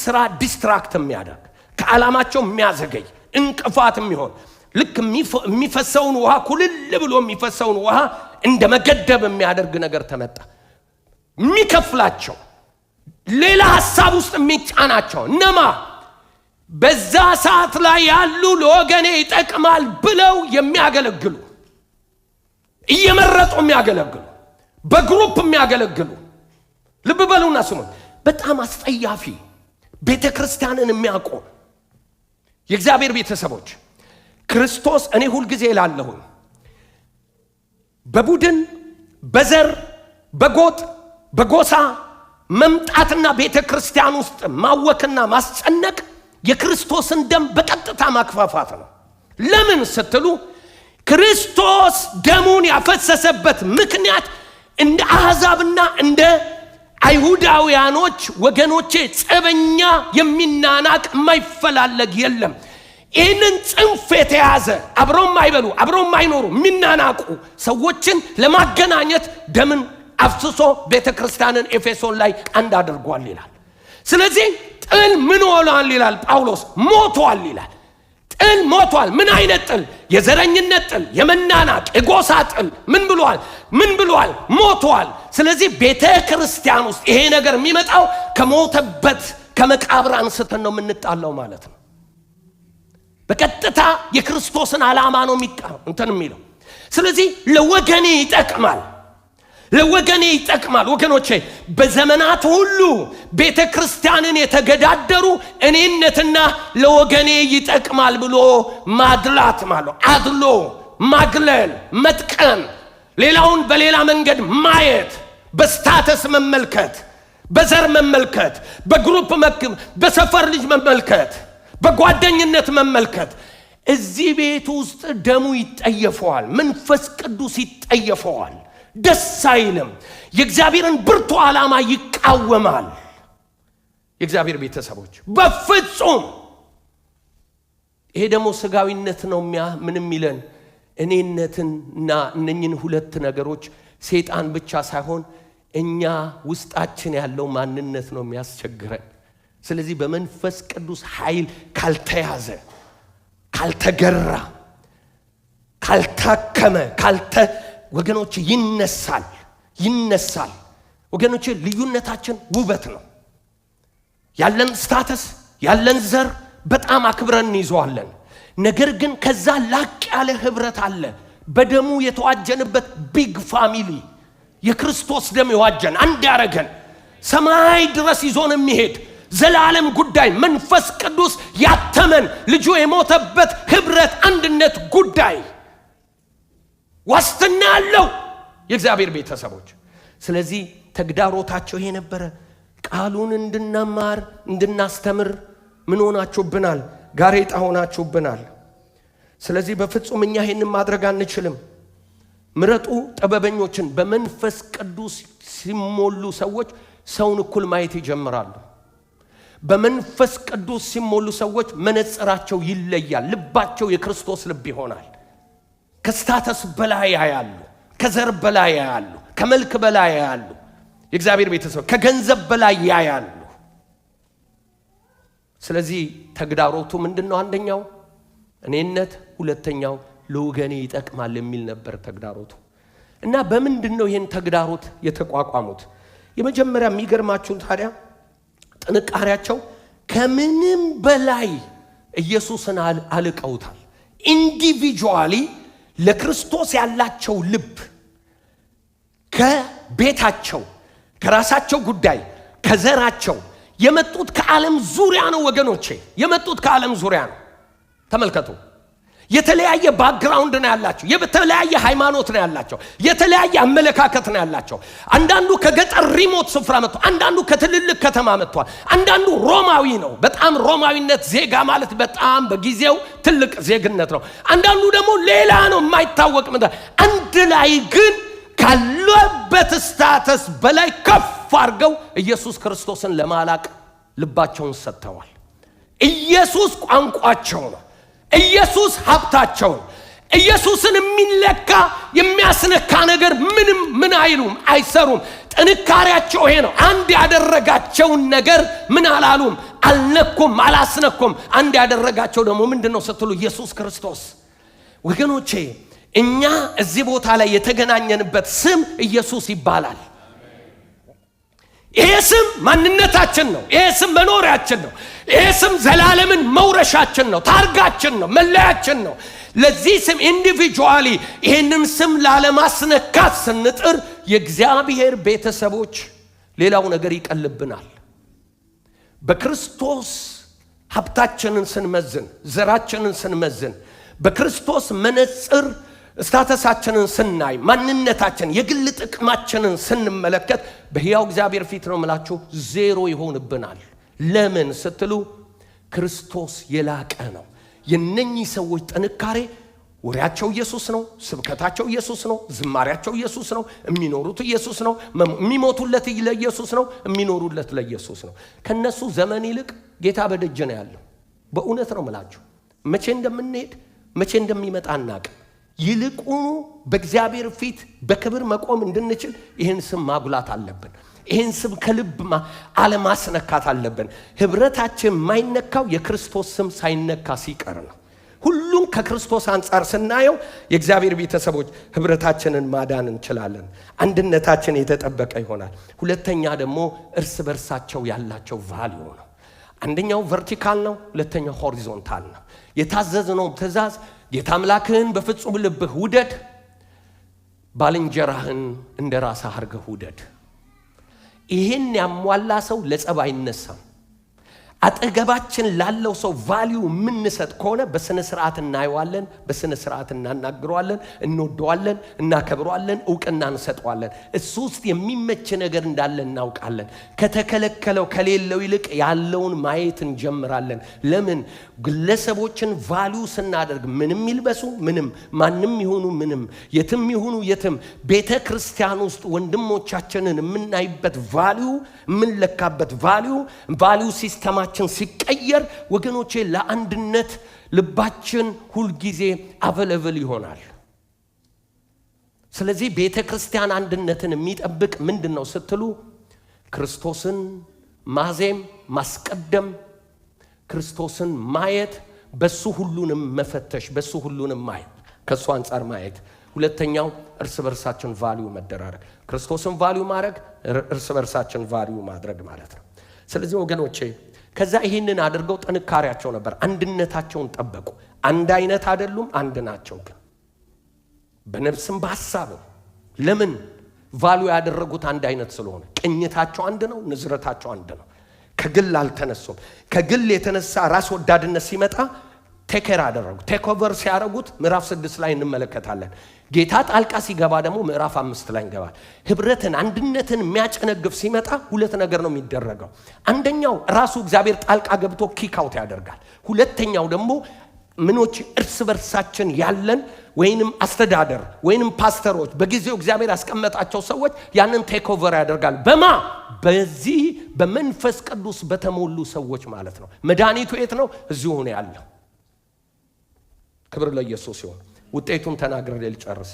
ስራ ዲስትራክት የሚያደርግ ከዓላማቸው የሚያዘገይ እንቅፋት የሚሆን ልክ የሚፈሰውን ውሃ ኩልል ብሎ የሚፈሰውን ውሃ እንደ መገደብ የሚያደርግ ነገር ተመጣ። የሚከፍላቸው ሌላ ሐሳብ ውስጥ የሚጫናቸው እነማ በዛ ሰዓት ላይ ያሉ ለወገኔ ይጠቅማል ብለው የሚያገለግሉ እየመረጡ የሚያገለግሉ በግሩፕ የሚያገለግሉ ልብ በሉና ስሙ። በጣም አስጠያፊ ቤተክርስቲያንን የሚያቆም የእግዚአብሔር ቤተሰቦች ክርስቶስ እኔ ሁሉ ጊዜ እላለሁ በቡድን በዘር በጎጥ በጎሳ መምጣትና ቤተክርስቲያን ውስጥ ማወክና ማስጨነቅ የክርስቶስን ደም በቀጥታ ማክፋፋት ነው። ለምን ስትሉ ክርስቶስ ደሙን ያፈሰሰበት ምክንያት እንደ አሕዛብና እንደ አይሁዳውያኖች ወገኖቼ ጸበኛ የሚናናቅ የማይፈላለግ የለም። ይህንን ጽንፍ የተያዘ አብረው የማይበሉ አብረው የማይኖሩ የሚናናቁ ሰዎችን ለማገናኘት ደምን አፍስሶ ቤተክርስቲያንን ኤፌሶን ላይ አንድ አድርጓል ይላል። ስለዚህ ጥል ምን ሆኗል ይላል ጳውሎስ? ሞቷል ይላል። ጥል ሞቷል። ምን አይነት ጥል? የዘረኝነት ጥል፣ የመናናቅ የጎሳ ጥል ምን ብሏል? ሞቷል። ስለዚህ ቤተክርስቲያን ውስጥ ይሄ ነገር የሚመጣው ከሞተበት ከመቃብር አንስተን ነው የምንጣለው ማለት ነው። በቀጥታ የክርስቶስን ዓላማ ነው የሚለው። ስለዚህ ለወገኔ ይጠቅማል ወገኖቼ። በዘመናት ሁሉ ቤተክርስቲያንን የተገዳደሩ እኔነትና ለወገኔ ይጠቅማል ብሎ ማድላት ማለት አድሎ፣ ማግለል፣ መጥቀም፣ ሌላውን በሌላ መንገድ ማየት፣ በስታተስ መመልከት፣ በዘር መመልከት፣ በግሩፕ በሰፈር ልጅ መመልከት፣ በጓደኝነት መመልከት። እዚህ ቤት ውስጥ ደሙ ይጠየፈዋል፣ መንፈስ ቅዱስ ይጠየፈዋል፣ ደስ አይልም። የእግዚአብሔርን ብርቱ ዓላማ ይቃወማል። የእግዚአብሔር ቤተሰቦች በፍጹም ይሄ ደግሞ ስጋዊነት ነው ምንም ይለን እኔነትና እነኝን ሁለት ነገሮች ሰይጣን ብቻ ሳይሆን እኛ ውስጣችን ያለው ማንነት ነው የሚያስቸግረን። ስለዚህ በመንፈስ ቅዱስ ኃይል ካልተያዘ፣ ካልተገራ፣ ካልታከመ ወገኖች ይነሳል። ወገኖች ልዩነታችን ውበት ነው። ያለን ስታተስ ያለን ዘር በጣም አክብረን እንይዘዋለን። ነገር ግን ከዛ ላቅ ያለ ህብረት አለ። በደሙ የተዋጀንበት ቢግ ፋሚሊ የክርስቶስ ደም የዋጀን አንድ ያረገን ሰማይ ድረስ ይዞን የሚሄድ ዘላለም ጉዳይ መንፈስ ቅዱስ ያተመን ልጁ የሞተበት ህብረት አንድነት ጉዳይ ዋስትና አለው የእግዚአብሔር ቤተሰቦች። ስለዚህ ተግዳሮታቸው ይሄ ነበረ። ቃሉን እንድንማር እንድናስተምር ምን ሆናችሁብናል? ጋሬጣ ሆናችሁብናል። ስለዚህ በፍጹም እኛ ይሄንን ማድረግ አንችልም። ምረጡ ጥበበኞችን። በመንፈስ ቅዱስ ሲሞሉ ሰዎች ሰውን እኩል ማየት ይጀምራሉ። በመንፈስ ቅዱስ ሲሞሉ ሰዎች መነጽራቸው ይለያል። ልባቸው የክርስቶስ ልብ ይሆናል። ከስታተስ በላይ ያያሉ፣ ከዘር በላይ ያያሉ፣ ከመልክ በላይ ያያሉ። የእግዚአብሔር ቤተሰብ ከገንዘብ በላይ ያያሉ። ስለዚህ ተግዳሮቱ ምንድነው? አንደኛው እኔነት፣ ሁለተኛው ለወገኔ ይጠቅማል የሚል ነበር ተግዳሮቱ። እና በምንድነው ይሄን ተግዳሮት የተቋቋሙት? የመጀመሪያ የሚገርማችሁ ታዲያ ጥንካሬያቸው ከምንም በላይ ኢየሱስን አልቀውታል። ኢንዲቪጁዋሊ ለክርስቶስ ያላቸው ልብ ከቤታቸው ከራሳቸው ጉዳይ ከዘራቸው የመጡት ከዓለም ዙሪያ ነው ወገኖቼ። የመጡት ከዓለም ዙሪያ ነው። ተመልከቱ። የተለያየ ባክግራውንድ ነው ያላቸው፣ የተለያየ ሃይማኖት ነው ያላቸው፣ የተለያየ አመለካከት ነው ያላቸው። አንዳንዱ ከገጠር ሪሞት ስፍራ መጥቷል፣ አንዳንዱ ከትልልቅ ከተማ መጥቷል፣ አንዳንዱ ሮማዊ ነው። በጣም ሮማዊነት ዜጋ ማለት በጣም በጊዜው ትልቅ ዜግነት ነው። አንዳንዱ ደግሞ ሌላ ነው የማይታወቅ። አንድ ላይ ግን ካለበት ስታተስ በላይ ከፍ አድርገው ኢየሱስ ክርስቶስን ለማላቅ ልባቸውን ሰጥተዋል። ኢየሱስ ቋንቋቸው ነው። ኢየሱስ ሀብታቸው ነው። ኢየሱስን የሚለካ የሚያስነካ ነገር ምን አይሉም፣ አይሰሩም። ጥንካሬያቸው ይሄ ነው። አንድ ያደረጋቸውን ነገር ምን አላሉም? አልነኩም፣ አላስነኩም። አንድ ያደረጋቸው ደግሞ ምንድነው ስትሉ ኢየሱስ ክርስቶስ። ወገኖቼ እኛ እዚህ ቦታ ላይ የተገናኘንበት ስም ኢየሱስ ይባላል። ይሄ ስም ማንነታችን ነው። ይሄ ስም መኖሪያችን ነው። ይሄ ስም ዘላለምን መውረሻችን ነው፣ ታርጋችን ነው፣ መለያችን ነው። ለዚህ ስም ኢንዲቪጁዋሊ ይሄንን ስም ላለማስነካት ስንጥር የእግዚአብሔር ቤተሰቦች ሌላው ነገር ይቀልብናል። በክርስቶስ ሀብታችንን ስንመዝን፣ ዘራችንን ስንመዝን፣ በክርስቶስ መነጽር ስታተሳችንን ስናይ፣ ማንነታችን የግል ጥቅማችንን ስንመለከት በሕያው እግዚአብሔር ፊት ነው የምላችሁ ዜሮ ይሆንብናል። ለምን ስትሉ ክርስቶስ የላቀ ነው። የነኚህ ሰዎች ጥንካሬ ወሬያቸው ኢየሱስ ነው፣ ስብከታቸው ኢየሱስ ነው፣ ዝማሪያቸው ኢየሱስ ነው፣ የሚኖሩት ኢየሱስ ነው፣ የሚሞቱለት ለኢየሱስ ነው፣ የሚኖሩለት ለኢየሱስ ነው። ከነሱ ዘመን ይልቅ ጌታ በደጅ ነው ያለው። በእውነት ነው የምላችሁ። መቼ እንደምንሄድ መቼ እንደሚመጣ አናውቅ። ይልቁኑ በእግዚአብሔር ፊት በክብር መቆም እንድንችል ይህን ስም ማጉላት አለብን። ይህን ስም ከልብ አለማስነካት አለብን። ህብረታችን የማይነካው የክርስቶስ ስም ሳይነካ ሲቀር ነው። ሁሉም ከክርስቶስ አንጻር ስናየው የእግዚአብሔር ቤተሰቦች ህብረታችንን ማዳን እንችላለን። አንድነታችን የተጠበቀ ይሆናል። ሁለተኛ ደግሞ እርስ በርሳቸው ያላቸው ቫልዩ ነው። አንደኛው ቨርቲካል ነው፣ ሁለተኛው ሆሪዞንታል ነው። የታዘዝነው ትእዛዝ ጌታ አምላክህን በፍጹም ልብህ ውደድ፣ ባልንጀራህን እንደ ራስህ አድርገህ ውደድ። ይሄን ያሟላ ሰው ለጸብ አይነሳም። አጠገባችን ላለው ሰው ቫልዩ የምንሰጥ ከሆነ በስነ ስርዓት እናየዋለን፣ በስነ ስርዓት እናናግረዋለን፣ እንወደዋለን፣ እናከብረዋለን፣ እውቅና እንሰጠዋለን። እሱ ውስጥ የሚመች ነገር እንዳለ እናውቃለን። ከተከለከለው ከሌለው ይልቅ ያለውን ማየት እንጀምራለን። ለምን? ግለሰቦችን ቫልዩ ስናደርግ ምንም ይልበሱ ምንም፣ ማንም ይሁኑ ምንም፣ የትም ይሁኑ የትም፣ ቤተ ክርስቲያን ውስጥ ወንድሞቻችንን የምናይበት ቫልዩ፣ የምንለካበት ቫልዩ ሲስተማ ሲቀየር ወገኖቼ ለአንድነት ልባችን ሁልጊዜ አቬለብል ይሆናል። ስለዚህ ቤተ ክርስቲያን አንድነትን የሚጠብቅ ምንድነው ስትሉ ክርስቶስን ማዜም፣ ማስቀደም፣ ክርስቶስን ማየት፣ በሱ ሁሉንም መፈተሽ፣ በሱ ሁሉንም ማየት፣ ከሱ አንጻር ማየት። ሁለተኛው እርስ በርሳችን ቫልዩ መደራረግ። ክርስቶስን ቫልዩ ማድረግ፣ እርስ በርሳችን ቫልዩ ማድረግ ማለት ነው። ስለዚህ ወገኖቼ ከዛ ይሄንን አድርገው ጥንካሬያቸው ነበር፣ አንድነታቸውን ጠበቁ። አንድ አይነት አይደሉም፣ አንድ ናቸው ግን በነፍስም በሐሳብም። ለምን? ቫልዩ ያደረጉት አንድ አይነት ስለሆነ። ቅኝታቸው አንድ ነው፣ ንዝረታቸው አንድ ነው። ከግል አልተነሱም። ከግል የተነሳ ራስ ወዳድነት ሲመጣ ቴኬር አደረጉ። ቴክኦቨር ሲያደርጉት ምዕራፍ 6 ላይ እንመለከታለን። ጌታ ጣልቃ ሲገባ ደግሞ ምዕራፍ 5 ላይ እንገባል። ህብረትን አንድነትን የሚያጨነግፍ ሲመጣ ሁለት ነገር ነው የሚደረገው። አንደኛው ራሱ እግዚአብሔር ጣልቃ ገብቶ ኪክ አውት ያደርጋል። ሁለተኛው ደግሞ ምኖች እርስ በርሳችን ያለን ወይንም አስተዳደር ወይንም ፓስተሮች በጊዜው እግዚአብሔር ያስቀመጣቸው ሰዎች ያንን ቴክኦቨር ያደርጋል። በዚህ በመንፈስ ቅዱስ በተሞሉ ሰዎች ማለት ነው። መድኃኒቱ የት ነው? እዚሁ ነው ያለው። ክብር ለኢየሱስ ይሁን። ውጤቱን ተናግሬ ልጨርስ።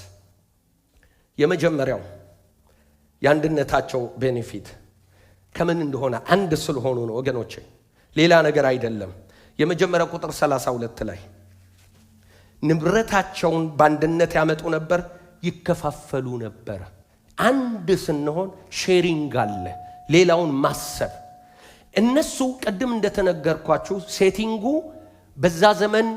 የመጀመሪያው የአንድነታቸው ቤኔፊት ከምን እንደሆነ አንድ ስለሆኑ ነው ወገኖቼ፣ ሌላ ነገር አይደለም። የመጀመሪያው ቁጥር 32 ላይ ንብረታቸውን በአንድነት ያመጡ ነበር፣ ይከፋፈሉ ነበር። አንድ ስንሆን ሼሪንግ አለ፣ ሌላውን ማሰብ። እነሱ ቅድም እንደተነገርኳችሁ ሴቲንጉ በዛ ዘመን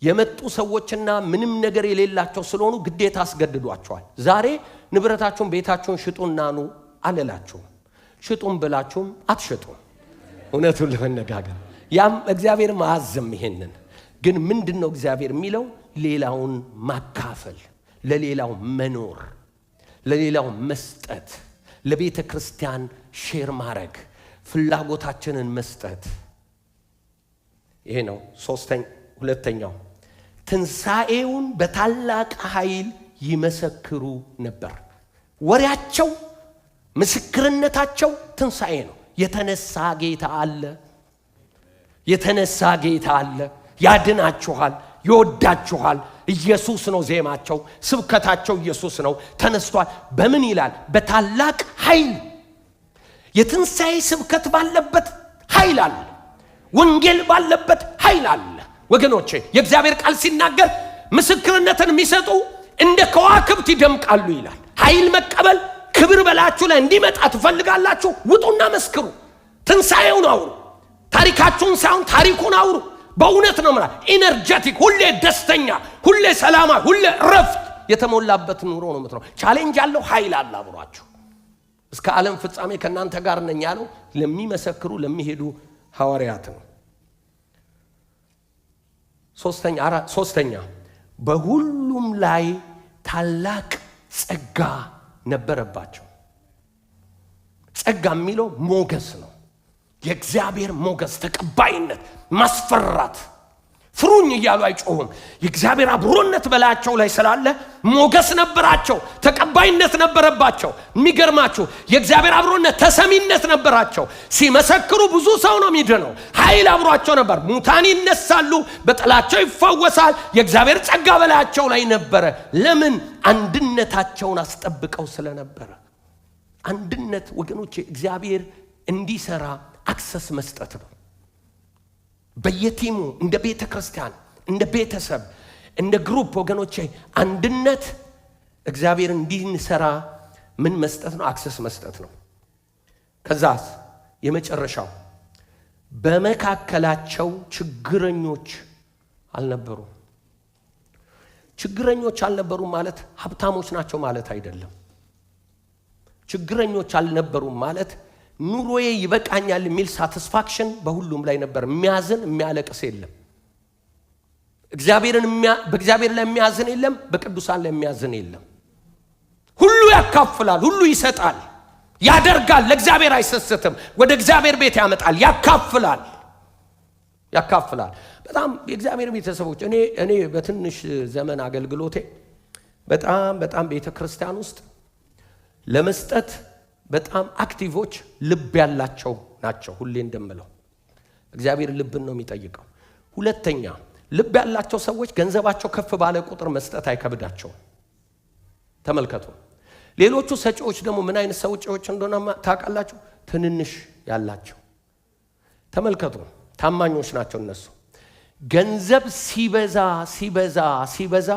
የመጡ ሰዎችና ምንም ነገር የሌላቸው ስለሆኑ ግዴታ አስገድዷቸዋል። ዛሬ ንብረታችሁን ቤታችሁን ሽጡና ኑ አልላችሁም። ሽጡም ብላችሁም አትሽጡም። እውነቱን ለመነጋገር ያም እግዚአብሔር ማዘም። ይሄንን ግን ምንድነው እግዚአብሔር የሚለው? ሌላውን ማካፈል፣ ለሌላው መኖር፣ ለሌላው መስጠት፣ ለቤተ ክርስቲያን ሼር ማድረግ፣ ፍላጎታችንን መስጠት። ይሄ ነው ሁለተኛው። ትንሣኤውን በታላቅ ኃይል ይመሰክሩ ነበር። ወሬያቸው፣ ምስክርነታቸው ትንሣኤ ነው። የተነሳ ጌታ አለ፣ የተነሳ ጌታ አለ፣ ያድናችኋል፣ ይወዳችኋል፣ ኢየሱስ ነው ዜማቸው፣ ስብከታቸው ኢየሱስ ነው። ተነስቷል። በምን ይላል? በታላቅ ኃይል። የትንሣኤ ስብከት ባለበት ኃይል አለ። ወንጌል ባለበት ኃይል አለ። ወገኖቼ የእግዚአብሔር ቃል ሲናገር ምስክርነትን የሚሰጡ እንደ ከዋክብት ይደምቃሉ ይላል። ኃይል መቀበል፣ ክብር በላችሁ ላይ እንዲመጣ ትፈልጋላችሁ? ውጡና መስክሩ። ትንሣኤውን አውሩ። ታሪካችሁን ሳይሆን ታሪኩን አውሩ። በእውነት ነው ማለት ኢነርጂቲክ፣ ሁሌ ደስተኛ፣ ሁሌ ሰላማ፣ ሁሌ ረፍት የተሞላበት ኑሮ ነው የምትኖሩ። ቻሌንጅ ያለው ኃይል አለ አብሯችሁ። እስከ ዓለም ፍጻሜ ከእናንተ ጋር ነኝ ያለው ለሚመሰክሩ ለሚሄዱ ሐዋርያት ነው። ሶስተኛ በሁሉም ላይ ታላቅ ጸጋ ነበረባቸው። ጸጋ የሚለው ሞገስ ነው። የእግዚአብሔር ሞገስ፣ ተቀባይነት፣ ማስፈራት። ፍሩኝ እያሉ አይጮሁም። የእግዚአብሔር አብሮነት በላያቸው ላይ ስላለ ሞገስ ነበራቸው፣ ተቀባይነት ነበረባቸው። የሚገርማችሁ የእግዚአብሔር አብሮነት ተሰሚነት ነበራቸው። ሲመሰክሩ ብዙ ሰው ነው የሚድነው። ኃይል አብሯቸው ነበር። ሙታን ይነሳሉ፣ በጥላቸው ይፈወሳል። የእግዚአብሔር ጸጋ በላያቸው ላይ ነበረ። ለምን? አንድነታቸውን አስጠብቀው ስለነበረ። አንድነት ወገኖቼ እግዚአብሔር እንዲሰራ አክሰስ መስጠት ነው። በየቲሙ እንደ ቤተ ክርስቲያን፣ እንደ ቤተሰብ፣ እንደ ግሩፕ ወገኖቼ አንድነት እግዚአብሔር እንዲሰራ ምን መስጠት ነው? አክሰስ መስጠት ነው። ከዛስ የመጨረሻው በመካከላቸው ችግረኞች አልነበሩም። ችግረኞች አልነበሩም ማለት ሀብታሞች ናቸው ማለት አይደለም። ችግረኞች አልነበሩም ማለት ኑሮዬ ይበቃኛል የሚል ሳቲስፋክሽን በሁሉም ላይ ነበር። የሚያዝን የሚያለቅስ የለም። በእግዚአብሔር ላይ የሚያዝን የለም፣ በቅዱሳን ላይ የሚያዝን የለም። ሁሉ ያካፍላል፣ ሁሉ ይሰጣል፣ ያደርጋል። ለእግዚአብሔር አይሰስትም፣ ወደ እግዚአብሔር ቤት ያመጣል፣ ያካፍላል። በጣም የእግዚአብሔር ቤተሰቦች እኔ በትንሽ ዘመን አገልግሎቴ በጣም ቤተ ክርስቲያን ውስጥ ለመስጠት በጣም አክቲቮች ልብ ያላቸው ናቸው። ሁሌ እንደምለው እግዚአብሔር ልብን ነው የሚጠይቀው። ሁለተኛ ልብ ያላቸው ሰዎች ገንዘባቸው ከፍ ባለ ቁጥር መስጠት አይከብዳቸውም። ተመልከቱ። ሌሎቹ ሰጪዎች ደግሞ ምን አይነት ሰጪዎች እንደሆነ ታውቃላችሁ? ትንንሽ ያላቸው። ተመልከቱ፣ ታማኞች ናቸው እነሱ። ገንዘብ ሲበዛ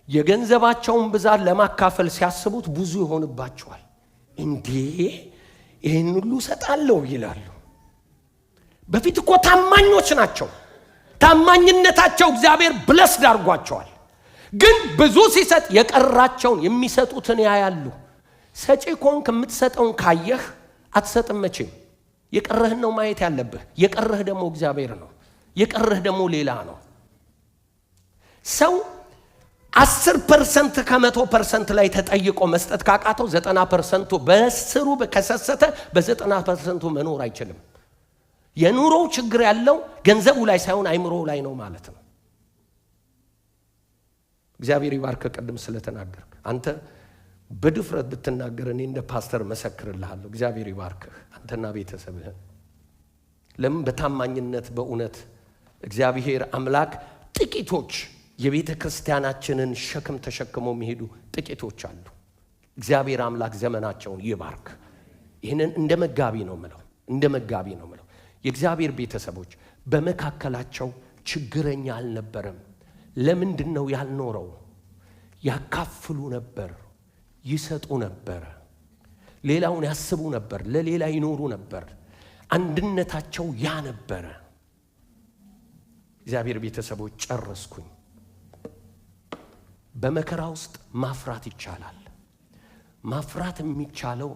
የገንዘባቸውን ብዛት ለማካፈል ሲያስቡት ብዙ ይሆንባቸዋል። እንዴ ይህን ሁሉ ሰጣለሁ ይላሉ። በፊት እኮ ታማኞች ናቸው። ታማኝነታቸው እግዚአብሔር ብለስ ዳርጓቸዋል። ግን ብዙ ሲሰጥ የቀራቸውን የሚሰጡትን ያያሉ። ሰጪ ኮንክ የምትሰጠውን ካየህ አትሰጥም መቼም። የቀረህን ነው ማየት ያለብህ። የቀረህ ደግሞ እግዚአብሔር ነው። የቀረህ ደግሞ ሌላ ነው። ሰው 10% ከ100% ላይ ተጠይቆ መስጠት ካቃተው 90% በስሩ ከሰሰተ በ90% መኖር አይችልም። የኑሮው ችግር ያለው ገንዘቡ ላይ ሳይሆን አይምሮው ላይ ነው ማለት ነው። እግዚአብሔር ይባርክ። ቅድም ስለተናገርክ አንተ በድፍረት ብትናገር እኔ እንደ ፓስተር መሰክርልሃለሁ። እግዚአብሔር ይባርክህ አንተና ቤተሰብህን። ለምን? በታማኝነት በእውነት እግዚአብሔር አምላክ ጥቂቶች የቤተ ክርስቲያናችንን ሸክም ተሸክመው የሚሄዱ ጥቂቶች አሉ። እግዚአብሔር አምላክ ዘመናቸውን ይባርክ። ይህንን እንደ መጋቢ ነው ምለው። የእግዚአብሔር ቤተሰቦች በመካከላቸው ችግረኛ አልነበረም። ለምንድን ነው ያልኖረው? ያካፍሉ ነበር፣ ይሰጡ ነበር፣ ሌላውን ያስቡ ነበር፣ ለሌላ ይኖሩ ነበር። አንድነታቸው ያ ነበረ። እግዚአብሔር ቤተሰቦች ጨረስኩኝ። በመከራ ውስጥ ማፍራት ይቻላል። ማፍራት የሚቻለው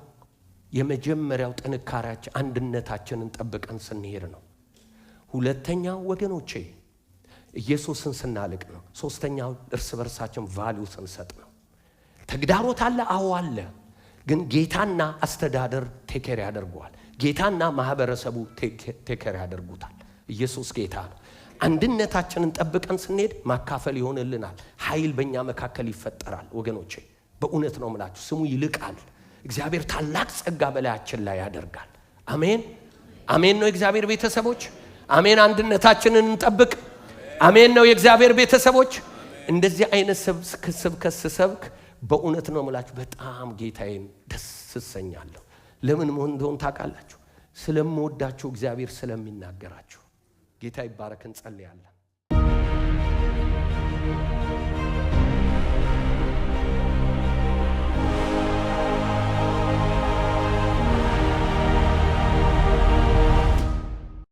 የመጀመሪያው ጥንካሬያችን አንድነታችንን ጠብቀን ስንሄድ ነው። ሁለተኛው ወገኖቼ ኢየሱስን ስናልቅ ነው። ሶስተኛው እርስ በርሳችን ቫልዩ ስንሰጥ ነው። ተግዳሮት አለ፣ አዎ አለ። ግን ጌታና አስተዳደር ቴኬር ያደርገዋል። ጌታና ማህበረሰቡ ቴኬር ያደርጉታል። ኢየሱስ ጌታ ነው። አንድነታችንን ጠብቀን ስንሄድ ማካፈል ይሆንልናል። ኃይል በእኛ መካከል ይፈጠራል። ወገኖቼ በእውነት ነው የምላችሁ፣ ስሙ ይልቃል። እግዚአብሔር ታላቅ ጸጋ በላያችን ላይ ያደርጋል። አሜን አሜን ነው የእግዚአብሔር ቤተሰቦች። አሜን። አንድነታችንን እንጠብቅ። አሜን ነው የእግዚአብሔር ቤተሰቦች። እንደዚህ አይነት ስብከት ስሰብክ በእውነት ነው የምላችሁ በጣም ጌታዬን ደስ እሰኛለሁ። ለምን እንደሆነ ታውቃላችሁ? ስለምወዳችሁ እግዚአብሔር ስለሚናገራችሁ። ጌታ ይባረክ። እንጸልያለን።